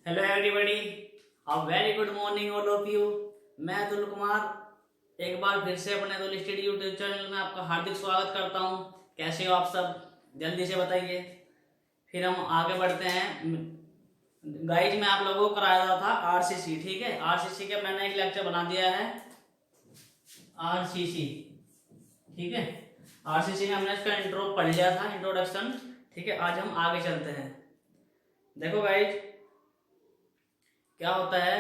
Hello everybody, a very good morning all of you. मैं अतुल कुमार एक बार फिर से अपने अतुल स्टडी यूट्यूब चैनल में आपका हार्दिक स्वागत करता हूं। कैसे हो आप सब, जल्दी से बताइए। फिर हम आगे बढ़ते हैं। गाइज मैं आप लोगों को कराया था आरसीसी, ठीक है। आरसीसी का मैंने एक लेक्चर बना दिया है, आरसीसी, ठीक है। आरसीसी में हमने इसका इंट्रो पढ़ लिया था, इंट्रोडक्शन, ठीक है। आज हम आगे चलते हैं। देखो गाइज क्या होता है,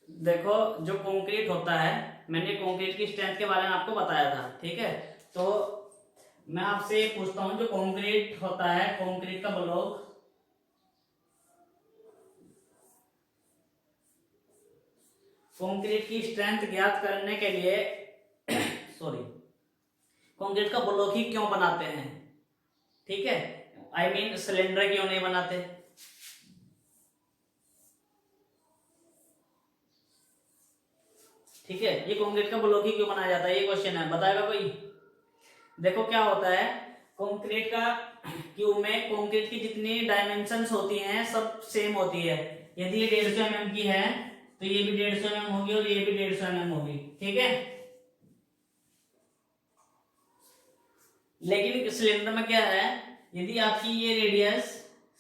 देखो जो कंक्रीट होता है, मैंने कंक्रीट की स्ट्रेंथ के बारे में आपको बताया था, ठीक है। तो मैं आपसे पूछता हूं, जो कंक्रीट होता है, कंक्रीट का ब्लॉक, कंक्रीट की स्ट्रेंथ ज्ञात करने के लिए सॉरी, कंक्रीट का ब्लॉक ही क्यों बनाते हैं, ठीक है। आई मीन सिलेंडर क्यों नहीं बनाते, ठीक है। ये कंक्रीट का ब्लॉक ही क्यों बनाया जाता है, ये क्वेश्चन है, बताएगा कोई। देखो क्या होता है, कंक्रीट का क्यूब में कंक्रीट की जितनी डायमेंशंस होती हैं सब सेम होती है। यदि ये 150 mm की है तो ये भी 150 mm होगी और ये भी 150 mm होगी, ठीक है। लेकिन सिलेंडर में क्या है, यदि आपकी ये रेडियस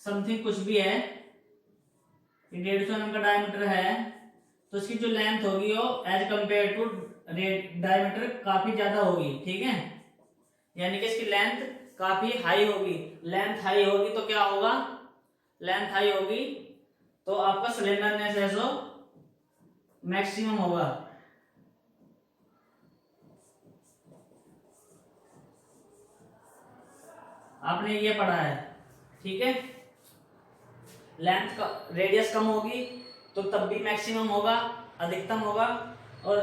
समथिंग कुछ भी है, 150 mm का डायमीटर है, तो इसकी जो लेंथ होगी वो एज कंपेयर टू डायमीटर काफी ज्यादा होगी, ठीक है। यानी कि इसकी लेंथ काफी हाई होगी। लेंथ हाई होगी तो क्या होगा, लेंथ हाई होगी तो आपका सिलेंडरनेस है सो मैक्सिमम होगा। आपने ये पढ़ा है, ठीक है। लेंथ का रेडियस कम होगी तो तब भी मैक्सिमम होगा, अधिकतम होगा, और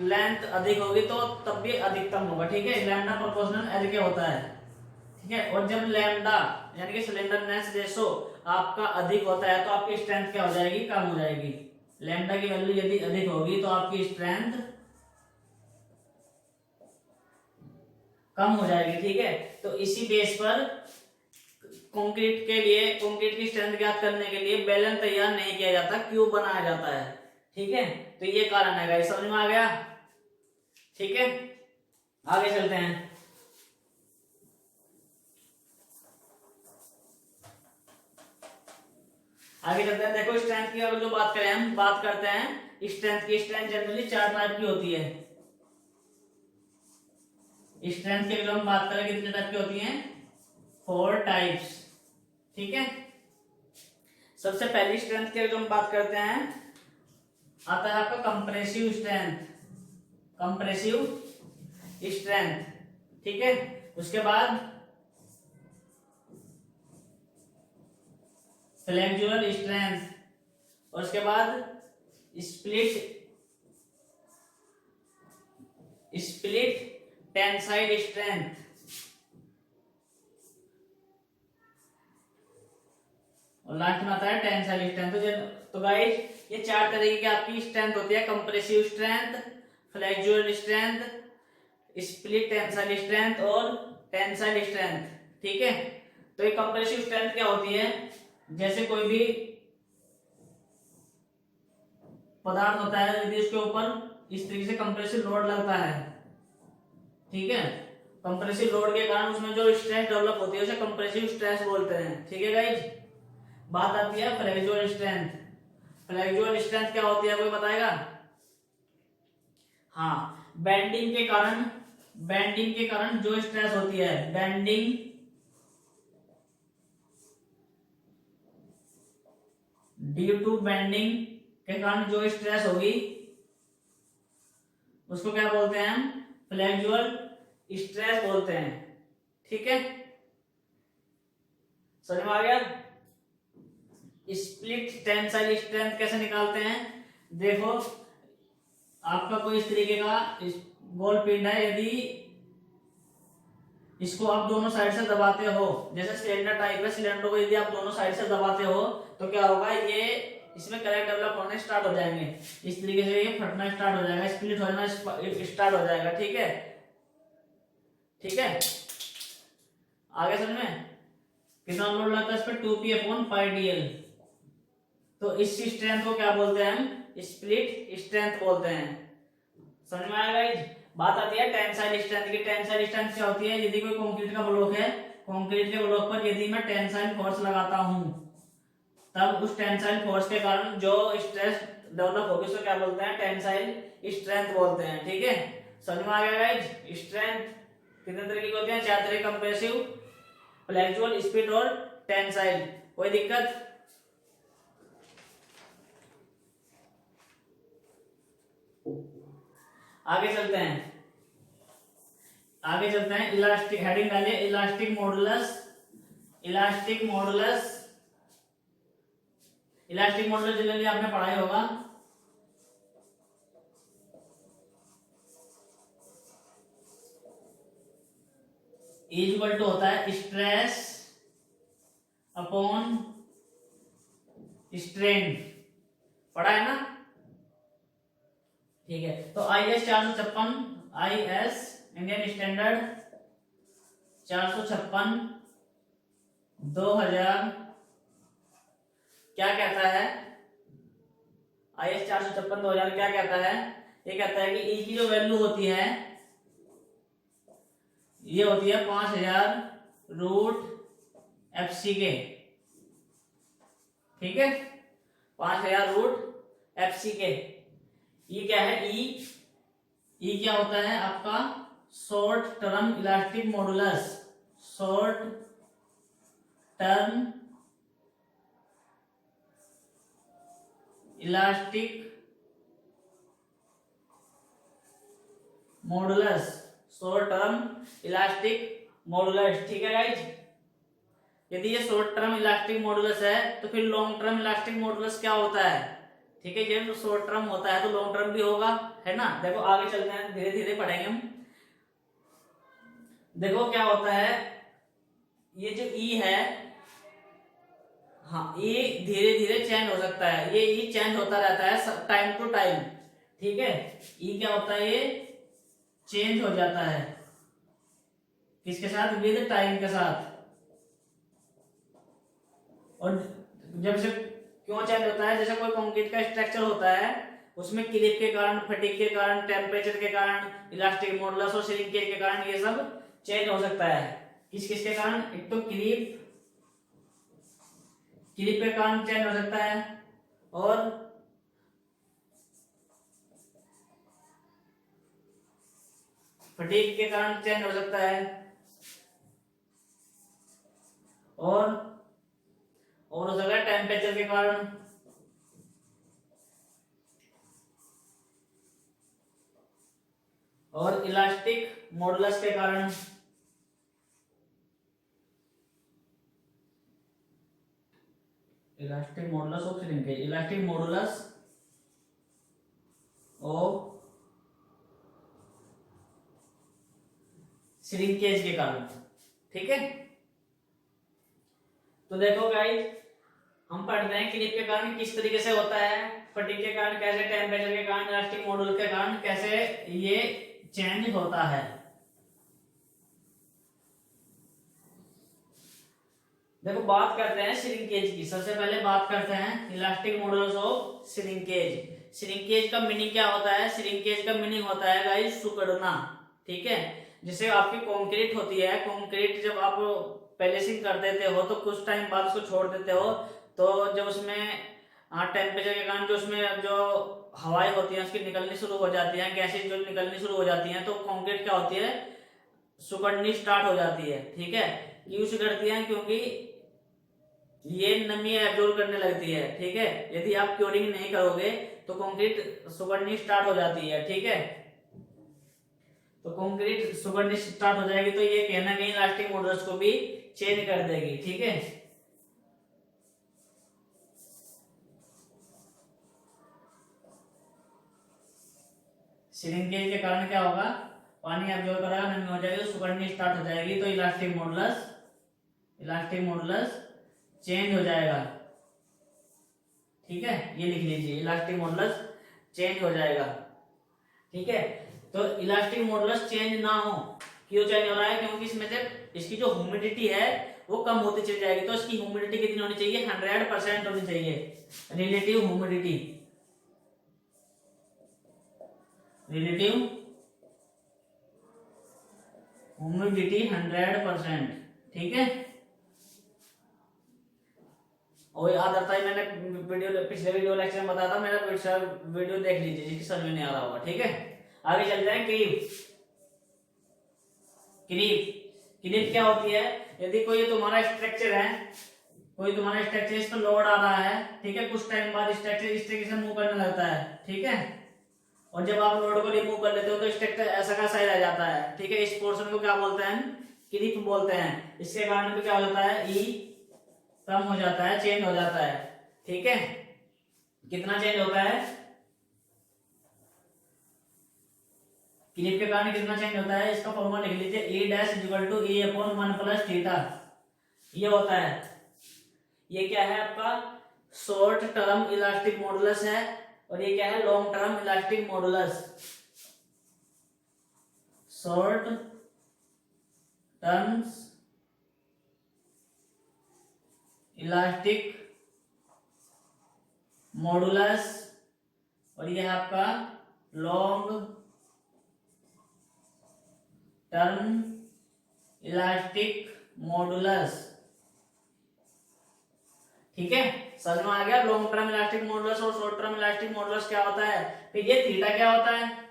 लेंथ अधिक होगी तो तब भी अधिकतम होगा, ठीक है। लैम्डा प्रोपोर्शनल एल के होता है, ठीक है। और जब लैम्डा यानी कि सिलेंडरनेस रेशो आपका अधिक होता है तो आपकी स्ट्रेंथ क्या हो जाएगी, कम हो जाएगी। लैम्डा की वैल्यू यदि अधिक होगी तो आपकी स्ट्रेंथ कम हो जाएगी, ठीक है। तो इसी बेस पर कंक्रीट के लिए, कंक्रीट की स्ट्रेंथ ज्ञात करने के लिए बेलन तैयार नहीं किया जाता, क्यूब बनाया जाता है, ठीक है। तो ये कारण है गाइस, समझ में आ गया, ठीक है। आगे चलते हैं। आगे चलते हैं। देखो स्ट्रेंथ की अगर जो बात करें, हम बात करते हैं स्ट्रेंथ की। स्ट्रेंथ जनरली 4 टाइप की होती है। स्ट्रेंथ की अगर हम बात करें कितने टाइप की होती हैं, 4 टाइप्स, ठीक है। सबसे पहली स्ट्रेंथ की अगर हम बात करते हैं, आता है आपका कंप्रेसिव स्ट्रेंथ, कंप्रेसिव स्ट्रेंथ, ठीक है। उसके बाद फ्लेक्सुरल स्ट्रेंथ, और उसके बाद स्प्लिट स्प्लिट टेंसाइल स्ट्रेंथ, और लास्ट में आता है टेंसाइल स्ट्रेंथ। तो गाइस ये 4 तरीके की आपकी स्ट्रेंथ होती है, compressive strength, flexural strength, split tensile strength और टेंसाइल स्ट्रेंथ, ठीक है। तो ये कंप्रेसिव स्ट्रेंथ क्या होती है, जैसे कोई भी पदार्थ होता है, यदि उसके ऊपर इस तरीके से कंप्रेसिव लोड लगता है, ठीक है, कंप्रेसिव लोड के कारण उसमें जो स्ट्रेस डेवलप होती है उसे कंप्रेसिव स्ट्रेस बोलते हैं, ठीक है गाइस। बात आती है फ्लेक्सुरल स्ट्रेंथ। फ्लेक्सुरल स्ट्रेंथ क्या होती है, कोई बताएगा। हाँ, बेंडिंग के कारण जो स्ट्रेस होती है, बेंडिंग ड्यू टू बेंडिंग के कारण जो स्ट्रेस होगी उसको क्या बोलते हैं हम, फ्लेक्सुरल स्ट्रेस बोलते हैं, ठीक है। समझ में आ गया। स्प्लिट टेंसाइल स्ट्रेंथ कैसे निकालते हैं, देखो आपका कोई इस तरीके का गोल पिंड है, यदि इसको आप दोनों साइड से दबाते हो, जैसे सिलेंडर टाइप है, सिलेंडर को यदि आप दोनों साइड से दबाते हो तो क्या होगा, ये इसमें करंट डेवलप होने स्टार्ट हो जाएंगे, इस तरीके से ये फटना स्टार्ट हो जाएगा, स्प्लिट होना स्टार्ट हो जाएगा, ठीक है, ठीक है। आगे समझ में। कितना लोड लगता है इस पर 2p/πdl। तो इस स्ट्रेंथ को क्या बोलते हैं हम, स्प्लिट स्ट्रेंथ बोलते हैं। समझ में आया गाइस। बात आती है टेंसाइल स्ट्रेंथ की। टेंसाइल स्ट्रेंथ क्या होती है, यदि कोई कंक्रीट का ब्लॉक है, कंक्रीट के ब्लॉक पर यदि मैं टेंसाइल फोर्स लगाता हूं, तब उस टेंसाइल फोर्स के कारण जो स्ट्रेस डेवलप होगी उसको क्या बोलते हैं, टेंसाइल स्ट्रेंथ बोलते हैं। ठीक है, समझ में आ गया गाइस। स्ट्रेंथ कितने तरीके की होती है, 4 तरह, कंप्रेसिव, फ्लेक्सुअल, स्प्लिट और टेंसाइल। कोई दिक्कत? आगे चलते हैं, आगे चलते हैं। इलास्टिक, हेडिंग डालिए elastic modulus. Elastic modulus, elastic modulus generally आपने पढ़ा ही होगा। इक्वल टू होता है स्ट्रेस अपॉन स्ट्रेन, पढ़ा है ना। ठीक है, तो IS 456, IS इंडियन स्टैंडर्ड 456 2000 क्या कहता है, IS 456 2000 क्या कहता है, ये कहता है कि E की जो वैल्यू होती है ये होती है 5000√fck। ठीक है, 5000√fck। ये क्या है, ई क्या होता है आपका, short term elastic modulus. Short term elastic modulus, short term elastic modulus. ठीक है गाइज, यदि ये शॉर्ट टर्म इलास्टिक मॉडुलस है तो फिर लॉन्ग टर्म इलास्टिक मॉडुलस क्या होता है। ठीक है, ये तो शॉर्ट टर्म होता है तो लॉन्ग टर्म भी होगा, है ना। देखो आगे चलते हैं, धीरे धीरे पढ़ेंगे हम। देखो क्या होता है, ये जो ई है, हाँ, ये धीरे धीरे चेंज हो सकता है, ये ई चेंज होता रहता है टाइम टू टाइम। ठीक है, ई क्या होता है, ये चेंज हो जाता है किसके साथ, विद टाइम के साथ। और जब से क्यों चेंज होता है, जैसे कोई कंक्रीट का स्ट्रक्चर होता है उसमें क्लिप के कारण, फटीग के कारण, टेम्परेचर के कारण, इलास्टिक मॉडुलस और श्रिंकेज के कारण ये सब चेंज हो सकता है। किस किस के कारण, एक तो क्लिप के कारण चेंज हो सकता है, और फटीग के कारण चेंज हो सकता है, और हो सकता है टेम्परेचर के कारण, और इलास्टिक मॉडुलस के कारण। Elastic modulus of shrinkage, elastic modulus of shrinkage के कारण। ठीक है, तो देखो गाइस, हम पढ़ते हैं क्लिप के कारण किस तरीके से होता है, फटीग के कारण कैसे, टेम्परेचर के कारण, इलास्टिक मॉडुलस के कारण कैसे ये चेंज होता है। देखो बात करते हैं श्रिंकेज की। सबसे पहले बात करते हैं elastic modulus of shrinkage. Shrinkage का मीनिंग क्या होता है, श्रिंकेज का मीनिंग होता है गाइस सिकुड़ना। ठीक है, जैसे आपकी कंक्रीट होती है, कंक्रीट जब आप पैलेसिंग कर देते हो तो कुछ टाइम बाद उसको छोड़ देते हो, तो जब उसमें टेम्परेचर के कारण जो उसमें जो हवाएं होती हैं उसकी निकलनी शुरू हो जाती हैं, गैसेज जो निकलनी शुरू हो जाती हैं, तो कंक्रीट क्या होती है, सिकुड़नी स्टार्ट हो जाती है। ठीक है, क्यों सिकुड़ती है, क्योंकि ये नमी एब्जॉर्ब करने लगती है। ठीक है, यदि आप क्योरिंग नहीं करोगे तो कंक्रीट सिकुड़नी स्टार्ट हो जाती है। ठीक है, तो कंक्रीट सिकुड़नी स्टार्ट हो जाएगी तो ये कहना कहीं इलास्टिक मॉडुलस को भी चेंज कर देगी। ठीक है, श्रिंकेज के कारण क्या होगा, पानी एब्जॉर्ब करेगा, नमी हो जाएगी तो सिकुड़नी स्टार्ट हो जाएगी, तो इलास्टिक मॉडुलस चेंज हो जाएगा। ठीक है, ये लिख लीजिए, इलास्टिक मॉडुलस चेंज हो जाएगा। ठीक है, तो इलास्टिक मॉडुलस चेंज ना हो, क्यों चेंज हो रहा है? क्योंकि इसमें से इसकी जो ह्यूमिडिटी है वो कम होती चली जाएगी। तो इसकी ह्यूमिडिटी कितनी होनी चाहिए? 100% होनी चाहिए। रिलेटिव ह्यूमिडिटी, रिलेटिव ह्यूमिडिटी 100%, ठीक है। और याद आता है, मैंने पिछले वीडियो लेक्चर में बताया था, मेरा वीडियो देख लीजिए जिसकी समझ में नहीं आ रहा होगा, ठीक है। आगे चल जाए। क्रीप, क्रीप, क्रीप क्या होती है? यदि कोई तुम्हारा स्ट्रक्चर है, कोई तुम्हारा स्ट्रक्चर, इस पर लोड आ रहा है, ठीक है, कुछ टाइम बाद स्ट्रक्चर इस तरीके से मूव करने लगता है, ठीक है। और जब आप लोड को रिमूव कर लेते हो तो स्ट्रक्चर ऐसा का सही रह जाता है, ठीक है। इस पोर्शन को क्या बोलते हैं? क्रीप बोलते हैं। इसके कारण भी क्या हो जाता है? ई कम हो जाता है, चेंज हो जाता है, ठीक है। कितना चेंज होता है? क्रीप के कारण कितना चेंज होता है? इसका फॉर्मूला लिख लीजिए, E dash equal to E upon 1 plus theta. ये होता है, ये क्या है आपका? शॉर्ट टर्म इलास्टिक मॉडुलस है। और ये क्या है? Long term elastic modulus. Short terms elastic modulus, और ये है आपका लॉन्ग टर्म इलास्टिक मॉडुलस, ठीक है। समझ में आ गया? लॉन्ग टर्म इलास्टिक मॉडुलस और शॉर्ट टर्म इलास्टिक मॉडुलस क्या होता है? फिर ये थीटा क्या होता है?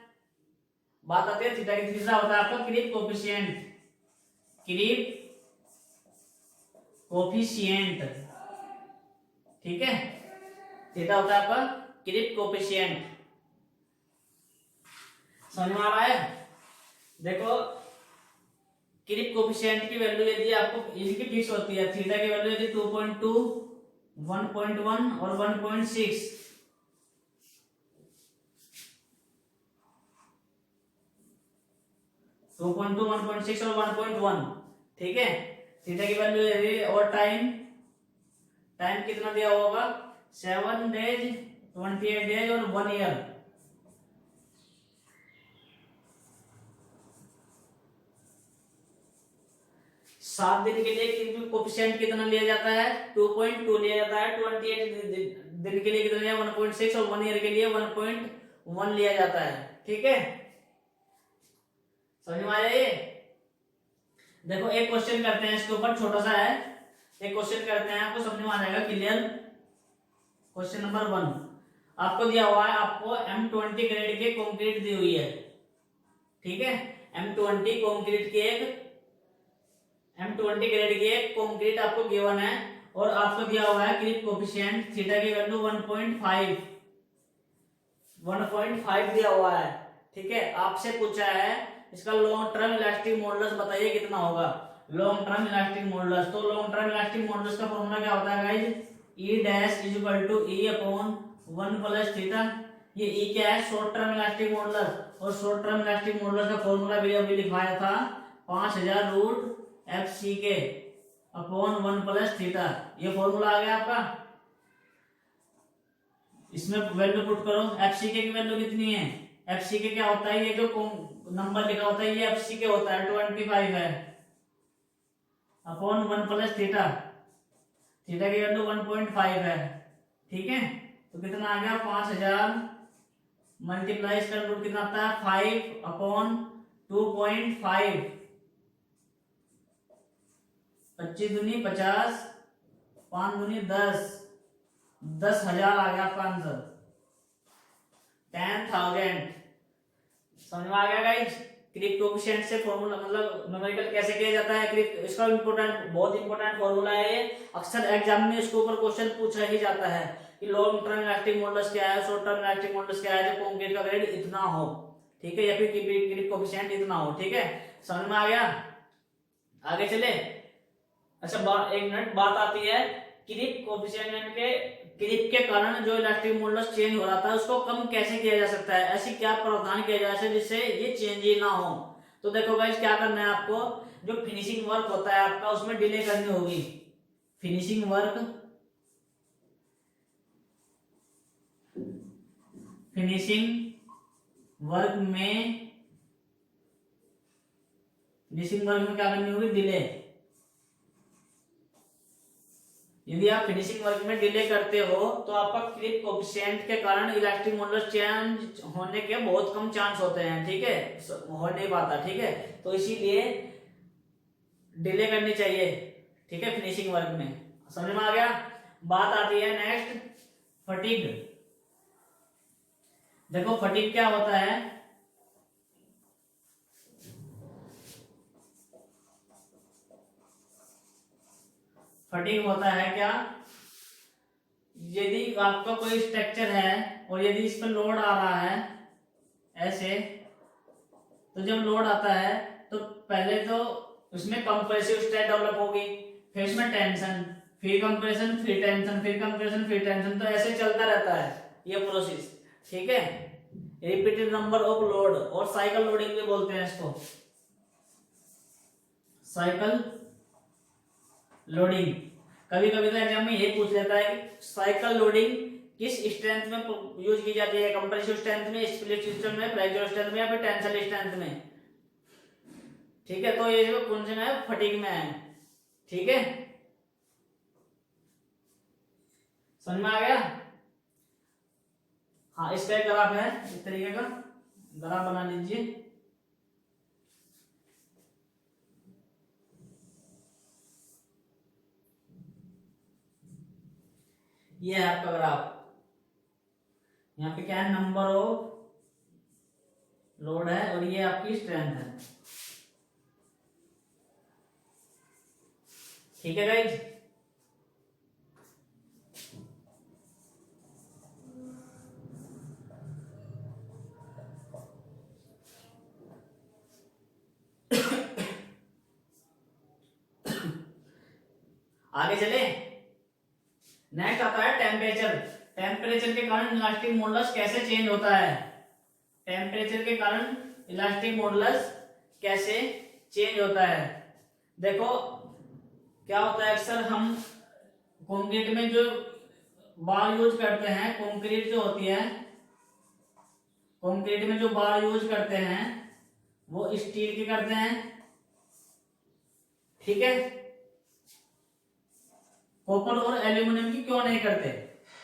बात आती है थीटा की। तीसरा होता है आपका क्रीप कोफिशिएंट, क्रीप कोफिशिएंट, ठीक है। थीटा होता है आपका क्रीप कोफिशिएंट। समझ में आ रहा है? देखो, क्रीप कोफिशिएंट की वैल्यू यदि आपको इनकी फिक्स होती है, थीटा की वैल्यू यदि 2.2, 1.1 और 1.6, टू पॉइंट टू 1.6 और 1.1, ठीक है। थीटा की वैल्यू यदि, और टाइम, टाइम कितना दिया होगा? 7 डेज, 28 डेज और 1 ईयर। 7 दिन के लिए क्रीप कोफिशिएंट कितना लिया जाता है? 2.2 लिया जाता है। 28 दिन के लिए कितना लिया? 1.6 और 1 ईयर के लिए 1.1 लिया जाता है, ठीक है। समझ में आया ये? देखो एक क्वेश्चन करते हैं इसके ऊपर, छोटा सा है, एक क्वेश्चन करते हैं, आपको समझ में आ जाएगा क्लियर। क्वेश्चन नंबर 1 आपको दिया हुआ है, आपको M20 ग्रेड के कंक्रीट दी हुई है, ठीक है। M20 कंक्रीट के M20 ग्रेड के कंक्रीट आपको गिवन है, और आपको दिया हुआ है क्रीप कोफिशिएंट थीटा की वैल्यू 1.5 दिया हुआ है, ठीक है। आपसे पूछा है इसका लॉन्ग टर्म इलास्टिक मॉडुलस बताइए कितना होगा? लॉन्ग टर्म इलास्टिक मॉडुलस, तो लॉन्ग टर्म इलास्टिक मॉडुलस का फॉर्मूला क्या होता है guys? E dash is equal to E upon 1 plus theta. ये ई क्या है? शॉर्ट टर्म इलास्टिक मॉडुलस, और शॉर्ट टर्म इलास्टिक मॉडुलस का फॉर्मूला भी अभी लिखवाया था, 5000 रूट एफ सी के अपॉन 1 प्लस थीटा। ये फॉर्मूला आ गया आपका। इसमें वैल्यू पुट करो। एफ सी के की वैल्यू कितनी है? एफ सी के क्या होता है? ये जो नंबर लिखा होता है ये एफ सी के होता है, 25 है, अपॉन 1 प्लस थीटा। थीटा की वैल्यू 1.5 है, ठीक है। तो कितना आ गया? 5000 मल्टीप्लाई इसका रूट कितना आता है? 5 अपॉन 2.5, 25 दूनी 50, 5 दूनी 10, 10,000 आ गया आपका आंसर, 10,000। समझ में आ गया गाइस? क्रीप कोफिशिएंट से फॉर्मूला मतलब न्यूमेरिकल कैसे किया जाता है क्रीप, इसका इंपॉर्टेंट, बहुत इंपॉर्टेंट फॉर्मूला है ये। अक्सर एग्जाम में इसके ऊपर क्वेश्चन पूछा ही जाता है कि लॉन्ग टर्म इलास्टिक मॉडुलस क्या है, शॉर्ट टर्म इलास्टिक मॉडुलस क्या है, जब कंक्रीट का ग्रेड इतना हो, ठीक है, या फिर क्रीप कोफिशिएंट इतना हो, ठीक है। समझ में आ गया? आगे चले। अच्छा एक मिनट, बात आती है क्रीप कोफिशिएंट के, क्रीप के कारण जो इलास्टिक मॉडुलस चेंज हो रहा था उसको कम कैसे किया जा सकता है? ऐसी क्या प्रावधान किया जा सकता है जिससे ये चेंज ही ना हो? तो देखो गाइस क्या करना है आपको, जो फिनिशिंग वर्क होता है आपका उसमें डिले करनी होगी। फिनिशिंग वर्क, फिनिशिंग वर्क में फिनिशिंग वर्क में क्या करनी होगी, डिले। यदि आप फिनिशिंग वर्क में डिले करते हो तो आपका क्रीप कोएफिशिएंट के कारण इलास्टिक मॉडुलस चेंज होने के बहुत कम चांस होते हैं, ठीक है, हो नहीं पाता, ठीक है। तो इसीलिए डिले करनी चाहिए, ठीक है, फिनिशिंग वर्क में। समझ में आ गया। बात आती है नेक्स्ट फटीग। देखो फटीग क्या होता है, फटीग होता है क्या, यदि आपका कोई स्ट्रक्चर है और यदि इस पर लोड आ रहा है ऐसे, तो जब लोड आता है तो पहले तो उसमें कंप्रेसिव स्ट्रेस डेवलप होगी, फिर उसमें टेंशन, फिर कंप्रेशन, फिर टेंशन, फिर कंप्रेशन, फिर टेंशन, तो ऐसे चलता रहता है ये प्रोसेस, ठीक है। रिपीटेड नंबर ऑफ लोड, और साइकिल लोडिंग भी बोलते हैं इसको, साइकिल लोडिंग। कभी कभी तो एग्जाम में ये पूछ लेता है कि साइकिल लोडिंग किस स्ट्रेंथ में यूज की जाती है, कंप्रेसिव स्ट्रेंथ में, स्प्लिट सिस्टम में, फ्लेक्सुरल स्ट्रेंथ में, या फिर टेंसिल स्ट्रेंथ में, ठीक है। तो ये जो कौन से में है, फटीग में है, ठीक है। समझ में आ गया। हाँ, इसका एक ग्राफ है, इस तरीके का ग्राफ बना लीजिए। ये है आपका ग्राफ, यहाँ पे क्या है, नंबर ऑफ लोड है और ये आपकी स्ट्रेंथ है, ठीक है गाइज। आगे चले। नेक्स्ट आता है टेम्परेचर। टेम्परेचर के कारण इलास्टिक मॉडुलस कैसे चेंज होता है, टेम्परेचर के कारण इलास्टिक मॉडुलस कैसे चेंज होता है। देखो क्या होता है, अक्सर हम कंक्रीट में जो बार यूज करते हैं, कंक्रीट जो होती है, कंक्रीट में जो बार यूज करते हैं वो स्टील की करते हैं, ठीक है। कॉपर और एल्यूमिनियम की क्यों नहीं करते,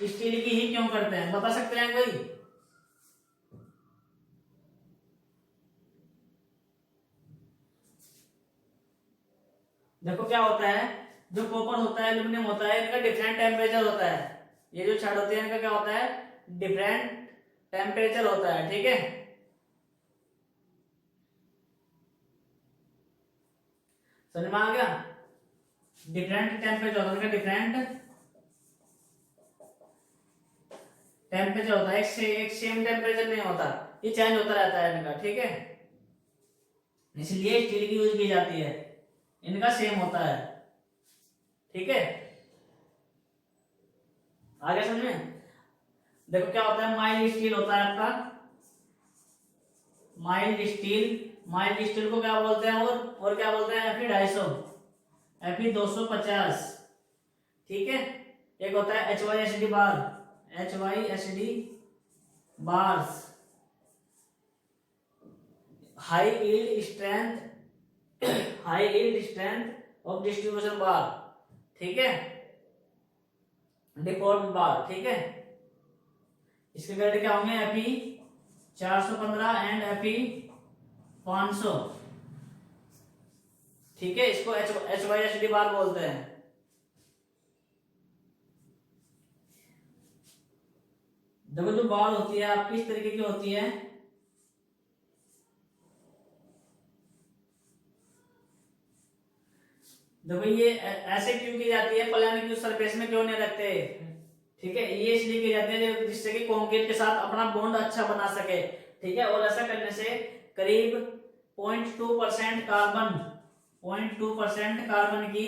स्टील की ही क्यों करते हैं, बता सकते हैं कोई। देखो क्या होता है, जो कॉपर होता है, एल्यूमिनियम होता है, इनका डिफरेंट टेम्परेचर होता है। ये जो छड़ होती है इनका क्या होता है, डिफरेंट टेम्परेचर होता है, ठीक है। समझ में आ गया। डिफरेंट टेम्परेचर होता है इनका, डिफरेंट टेम्परेचर होता है, एक सेम टेम्परेचर नहीं होता, ये चेंज होता रहता है इनका, ठीक है। इसलिए स्टील की यूज की जाती है, इनका सेम होता है, ठीक है। आगे समझे। देखो क्या होता है, माइल्ड स्टील होता है आपका, माइल्ड स्टील, माइल्ड स्टील को क्या बोलते हैं, और क्या बोलते हैं, Fe 250, Fe 250, ठीक है। एक होता है HYSD bar, HYSD bars, high yield strength, high yield strength of distribution bar, ठीक है, डिफॉर्म बार, ठीक है। इसके ग्रेड क्या होंगे, Fe 415 एंड Fe 500, ठीक है। इसको HYSD बार बोलते हैं। देखो जो बार होती है आपकी इस तरीके की होती है, देखो ये ऐसे क्यों की जाती है, प्लान क्यों सरफेस में क्यों नहीं रखते, ठीक है। ये इसलिए की जाती है जिससे कि कंक्रीट के साथ अपना बॉन्ड अच्छा बना सके, ठीक है। और ऐसा करने से करीब 0.2% कार्बन, 0.2% कार्बन की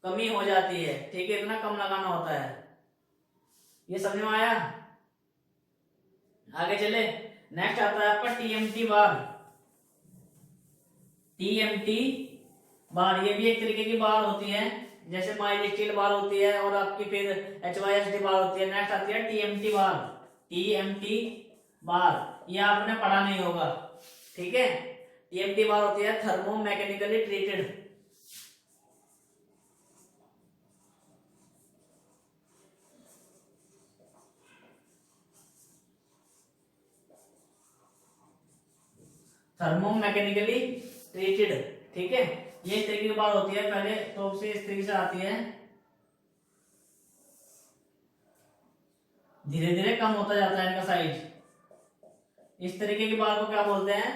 कमी हो जाती है, ठीक है। इतना कम लगाना होता है, ये समझ में आया। आगे चले। नेक्स्ट आता है आपका TMT बार, TMT बार, ये भी एक तरीके की बार होती है, जैसे माइल्ड स्टील बार होती है और आपकी फिर HYSD बार होती है। नेक्स्ट आती है TMT बार, TMT बार, ये आपने पढ़ा नहीं होगा, ठीक है। टीएमटी बार होती है thermo mechanically treated. Thermo mechanically treated, ठीक है। ये इस तरीके की बात होती है, पहले तो से इस तरीके से आती है, धीरे धीरे कम होता जाता है इनका साइज। इस तरीके की बात को क्या बोलते हैं,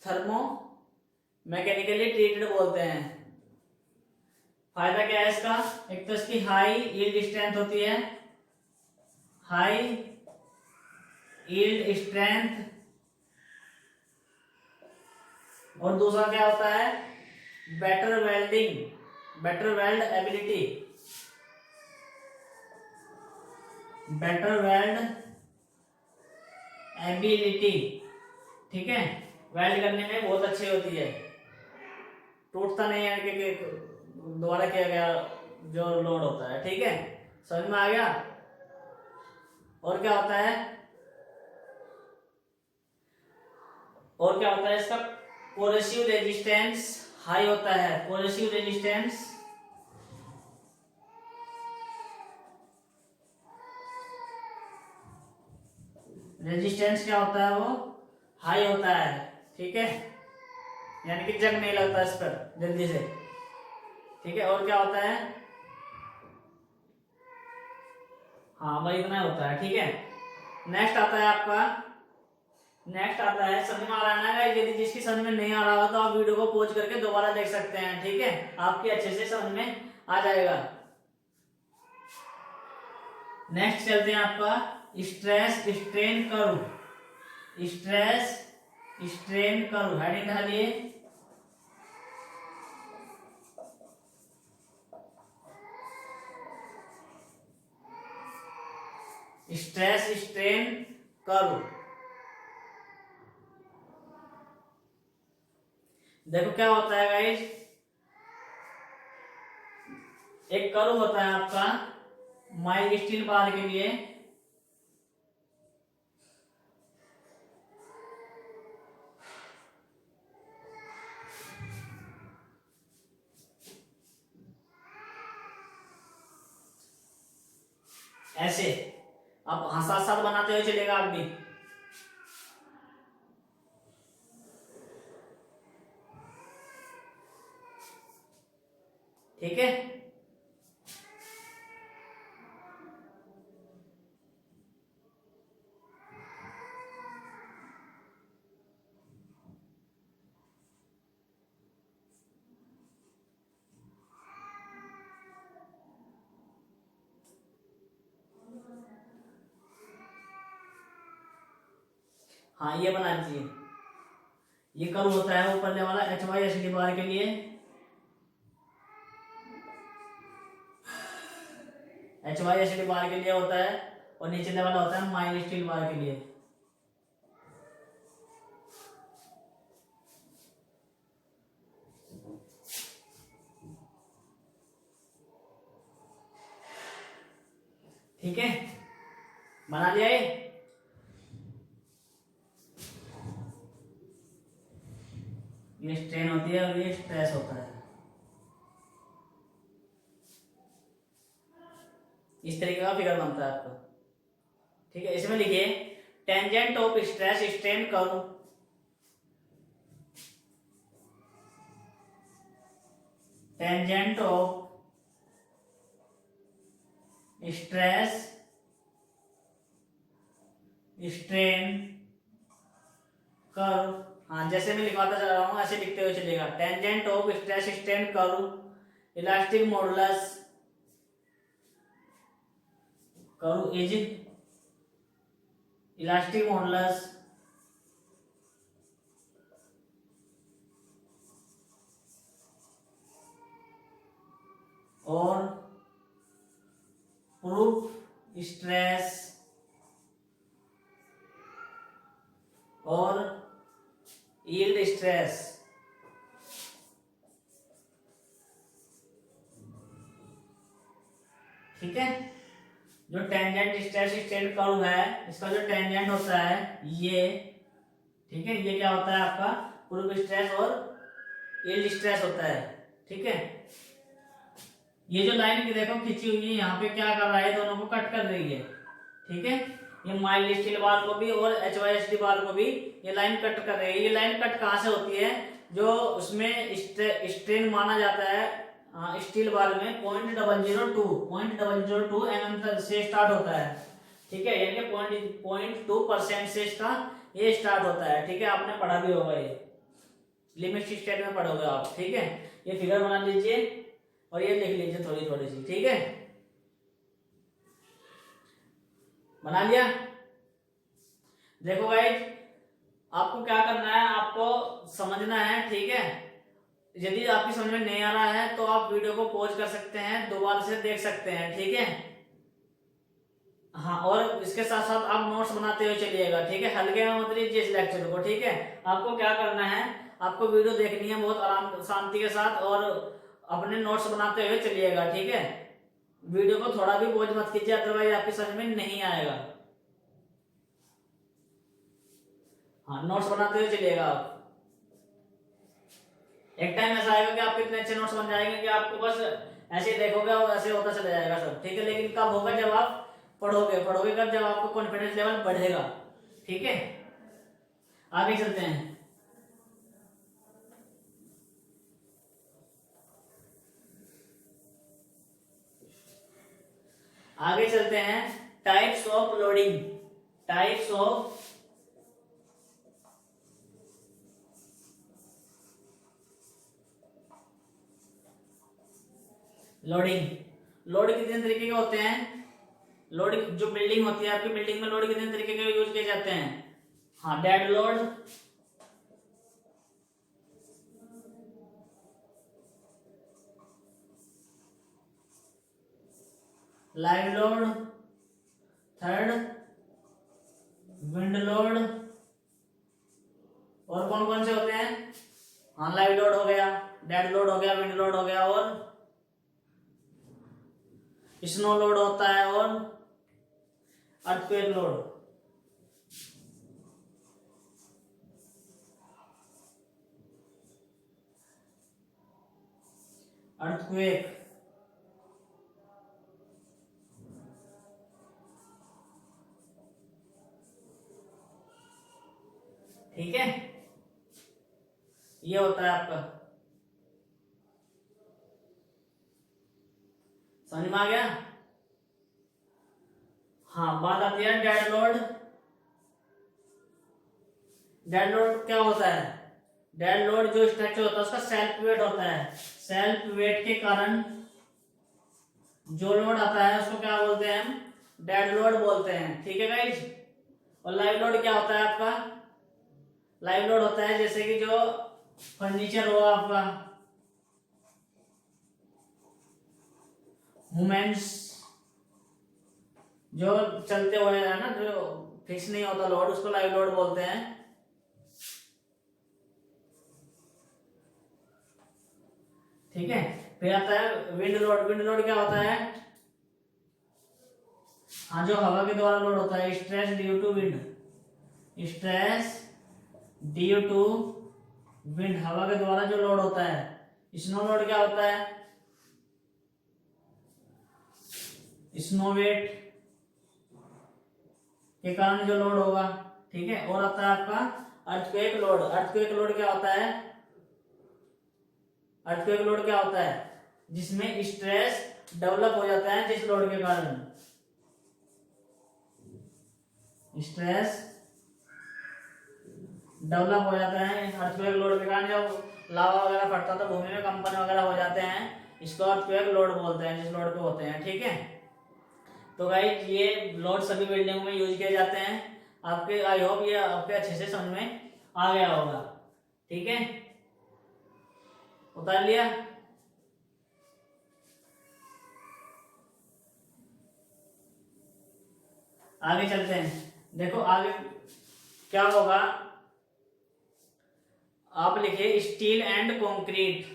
थर्मो मैकेनिकली ट्रीटेड बोलते हैं। फायदा क्या है इसका, एक तो इसकी हाई यील्ड स्ट्रेंथ होती है, हाई यील्ड स्ट्रेंथ, और दूसरा क्या होता है, better welding, better weld ability, better weld ability, ठीक है। वेल्ड करने में बहुत अच्छी होती है, टूटता नहीं है कि दोबारा किया गया जो लोड होता है, ठीक है। समझ में आ गया। और क्या होता है, और क्या होता है इसका, कोरेसिव रेजिस्टेंस हाई होता है, कोरेसिव रेजिस्टेंस रेजिस्टेंस क्या होता है, वो हाई होता है, ठीक है। यानी कि जंग नहीं लगता इस पर जल्दी से, ठीक है। और क्या होता है, हाँ भाई इतना होता है, ठीक है। नेक्स्ट आता है आपका, नेक्स्ट आता है, समझ में आ रहा है ना। यदि जिसकी समझ में नहीं आ रहा हो तो आप वीडियो को पॉज करके दोबारा देख सकते हैं, ठीक है। आपकी अच्छे से समझ में आ जाएगा। नेक्स्ट चलते हैं आपका stress strain curve, stress strain curve, heading डालिए। स्ट्रेस स्ट्रेन कर्व, देखो क्या होता है गाइस, एक कर्व होता है आपका माइल्ड स्टील बार के लिए, ऐसे आप साथ साथ बनाते हुए चलेगा आप भी, ठीक है। हाँ ये बना दीजिए, ये कर्व होता है ऊपर वाला H Y S D bar के लिए, H Y S D bar के लिए होता है, और नीचे वाला होता है माइल्ड स्टील बार के लिए। ठीक है, बना लिया ये स्ट्रेन होती है और ये स्ट्रेस होता है। इस तरीके का फिगर बनता है आपका, ठीक है। इसमें लिखिए tangent of stress strain curve, tangent of stress strain curve. हाँ जैसे मैं लिखवाता जा रहा हूं ऐसे लिखते हुए चलेगा, tangent of stress strain curve elastic modulus curve is elastic modulus और प्रूफ स्ट्रेस और यील्ड स्ट्रेस। ठीक है, जो टेंजेंट स्ट्रेस स्ट्रेन कर्व है इसका जो टेंजेंट होता है ये, ठीक है, ये क्या होता है आपका प्रूफ स्ट्रेस और यील्ड स्ट्रेस होता है। ठीक है, ये जो लाइन की देखो खींची हुई है, यहाँ पे क्या कर रहा है, दोनों को कट कर रही है। ठीक है, ये माइल्ड स्टील बार को भी और HYSD बार को भी ये लाइन कट कर रही है। ये लाइन कट कहाँ से होती है, जो उसमें स्ट्रेन माना जाता है स्टील बार में 0.002 mm तक से स्टार्ट होता है। ठीक है, यानी 0.2% से इसका ये स्टार्ट होता है। ठीक है, आपने पढ़ा भी होगा, ये लिमिट स्टेट में पढ़ोगे आप। ठीक है, ये फिगर बना लीजिए और ये लिख लीजिए थोड़ी थोड़ी सी। ठीक है, बना लिया। देखो गाइस, आपको क्या करना है, आपको समझना है। ठीक है, यदि आपकी समझ में नहीं आ रहा है तो आप वीडियो को पॉज कर सकते हैं, दोबारा से देख सकते हैं। ठीक है, हाँ, और इसके साथ साथ आप नोट्स बनाते हुए चलिएगा। ठीक है, हल्के में मत लीजिए इस लेक्चर को। ठीक है, आपको क्या करना है, आपको वीडियो देखनी है बहुत आराम शांति के साथ और अपने नोट्स बनाते हुए चलिएगा। ठीक है, वीडियो को थोड़ा भी पॉज मत कीजिए, अदरवाइज आपकी समझ में नहीं आएगा। हाँ, नोट्स बनाते हुए चलिएगा आप। एक टाइम ऐसा आएगा कि आपके इतने अच्छे नोट्स बन जाएंगे कि आपको बस ऐसे ही देखोगे और ऐसे होता चला जाएगा सब। ठीक है, लेकिन कब होगा, जब आप पढ़ोगे कब, जब आपको कॉन्फिडेंस लेवल बढ़ेगा। ठीक है, आगे चलते हैं। आगे चलते हैं, types of loading. Types of loading. Load कितने तरीके के होते हैं, लोड जो बिल्डिंग होती है आपकी, बिल्डिंग में लोड कितने तरीके के यूज किए जाते हैं। हाँ, dead load, live load, third wind load, और कौन कौन से होते हैं। हाँ, लाइव लोड हो गया, डेड लोड हो गया, विंड लोड हो गया, और स्नो लोड होता है, और अर्थक्वेक लोड। अर्थक्वेक, ठीक है, ये होता है आपका। समझ में आ गया। हाँ, बात आती है डेड लोड। डेड लोड क्या होता है, डेड लोड जो स्ट्रक्चर होता है उसका सेल्फ वेट होता है। सेल्फ वेट के कारण जो लोड आता है उसको क्या बोलते हैं, हम डेड लोड बोलते हैं। ठीक है गाइस, और लाइव लोड क्या होता है आपका, लाइव लोड होता है जैसे कि जो फर्नीचर हो आपका, मूवमेंट्स जो चलते हुए है ना, जो फिक्स नहीं होता लोड, उसको लाइव लोड बोलते हैं। ठीक है, फिर आता है विंड लोड। विंड लोड क्या होता है, हाँ, जो हवा के द्वारा लोड होता है, stress due to wind, stress due to wind, हवा के द्वारा जो लोड होता है। स्नो लोड क्या होता है, स्नो वेट के कारण जो लोड होगा। ठीक है, और आता है आपका अर्थक्वेक लोड। अर्थक्वेक लोड क्या होता है, अर्थक्वेक लोड क्या होता है, जिसमें स्ट्रेस डेवलप हो जाता है जिस लोड के कारण, स्ट्रेस डेवलप हो जाता है अर्थक्वेक लोड के कारण। जब लावा वगैरह फटता तो भूमि में कंपन वगैरह हो जाते हैं, इसको अर्थक्वेक लोड बोलते हैं, जिस लोड पे होते हैं। ठीक है, तो गाइस ये लोड सभी बिल्डिंगों में यूज किए जाते हैं। आपके, आई होप ये आपके अच्छे से समझ में आ गया होगा। ठीक है, उतार लिया। आगे चलते हैं। देखो आगे क्या होगा, आप लिखिए steel and concrete.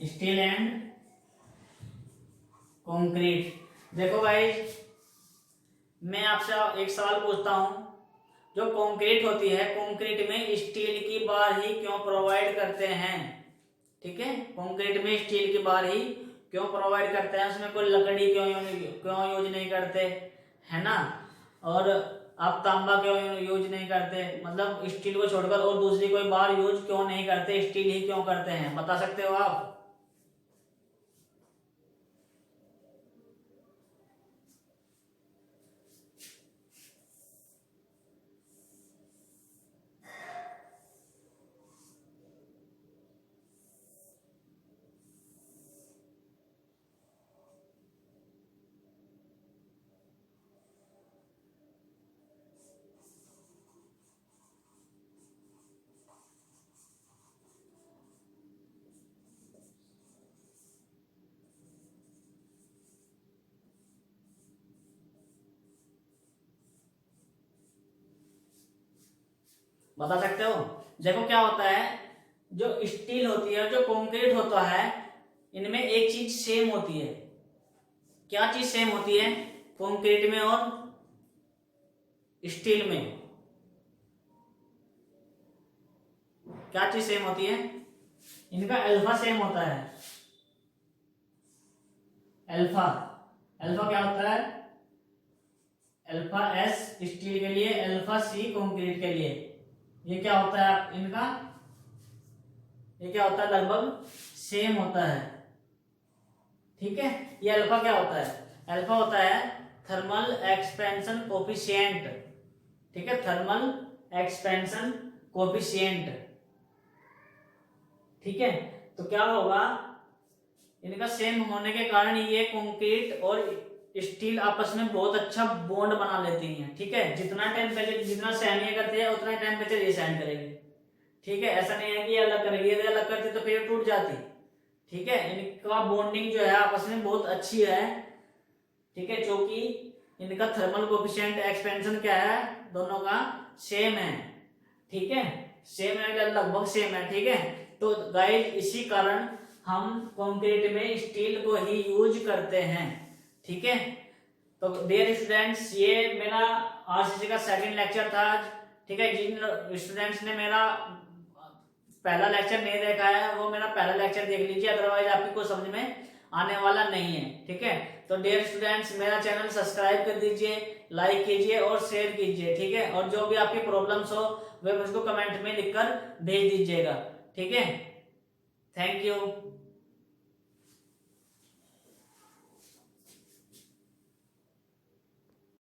Steel and concrete. देखो गाइस, मैं आपसे एक सवाल पूछता हूं, जो कंक्रीट होती है, कंक्रीट में स्टील की बार ही क्यों प्रोवाइड करते हैं? ठीक है, कंक्रीट में स्टील की बार ही क्यों प्रोवाइड करते हैं, उसमें कोई लकड़ी क्यों यूज नहीं करते, है ना? और आप तांबा क्यों यूज नहीं करते, मतलब स्टील को छोड़कर और दूसरी कोई बार यूज क्यों नहीं करते, स्टील ही क्यों करते हैं, बता सकते हो आप? बता सकते हो? देखो क्या होता है, जो स्टील होती है, जो कंक्रीट होता है, इनमें एक चीज सेम होती है। क्या चीज सेम होती है कंक्रीट में और स्टील में? क्या चीज सेम होती है? इनका अल्फा सेम होता है। अल्फा, अल्फा क्या होता है? अल्फा एस स्टील के लिए, अल्फा सी कंक्रीट के लिए। ये क्या होता है आप इनका, ये क्या होता है, लगभग सेम होता है। ठीक है, ये अल्फा क्या होता है? अल्फा होता है थर्मल एक्सपेंशन कोफिशिएंट। ठीक है, थर्मल एक्सपेंशन कोफिशिएंट। ठीक है, तो क्या होगा, इनका सेम होने के कारण ये कंक्रीट और स्टील आपस में बहुत अच्छा बॉन्ड बना लेती हैं। ठीक है, जितना टेम्परेचर, जितना सहन ये करते हैं उतना टेम्परेचर ये सहन करेगी। ठीक है, ऐसा नहीं है कि ये अलग करेगी, यदि अलग करती तो फिर टूट जाती। ठीक है, इनका बॉन्डिंग जो है आपस में बहुत अच्छी है। ठीक है, जो कि इनका थर्मल कोफिशिएंट एक्सपेंशन क्या है, दोनों का सेम है। ठीक है, सेम है, लगभग सेम है। ठीक है, तो गाइस इसी कारण हम कंक्रीट में स्टील को ही यूज करते हैं। ठीक है, तो डियर स्टूडेंट्स, ये मेरा आरसीसी का सेकंड लेक्चर था आज। ठीक है, जिन स्टूडेंट्स ने मेरा पहला लेक्चर नहीं देखा है वो मेरा पहला लेक्चर देख लीजिए, अदरवाइज आपकी कोई समझ में आने वाला नहीं है। ठीक है, तो डियर स्टूडेंट्स, मेरा चैनल सब्सक्राइब कर दीजिए, लाइक कीजिए और शेयर कीजिए। ठीक है, और जो भी आपकी प्रॉब्लम्स हो वे मुझको कमेंट में लिखकर भेज दीजिएगा। ठीक है, थैंक यू।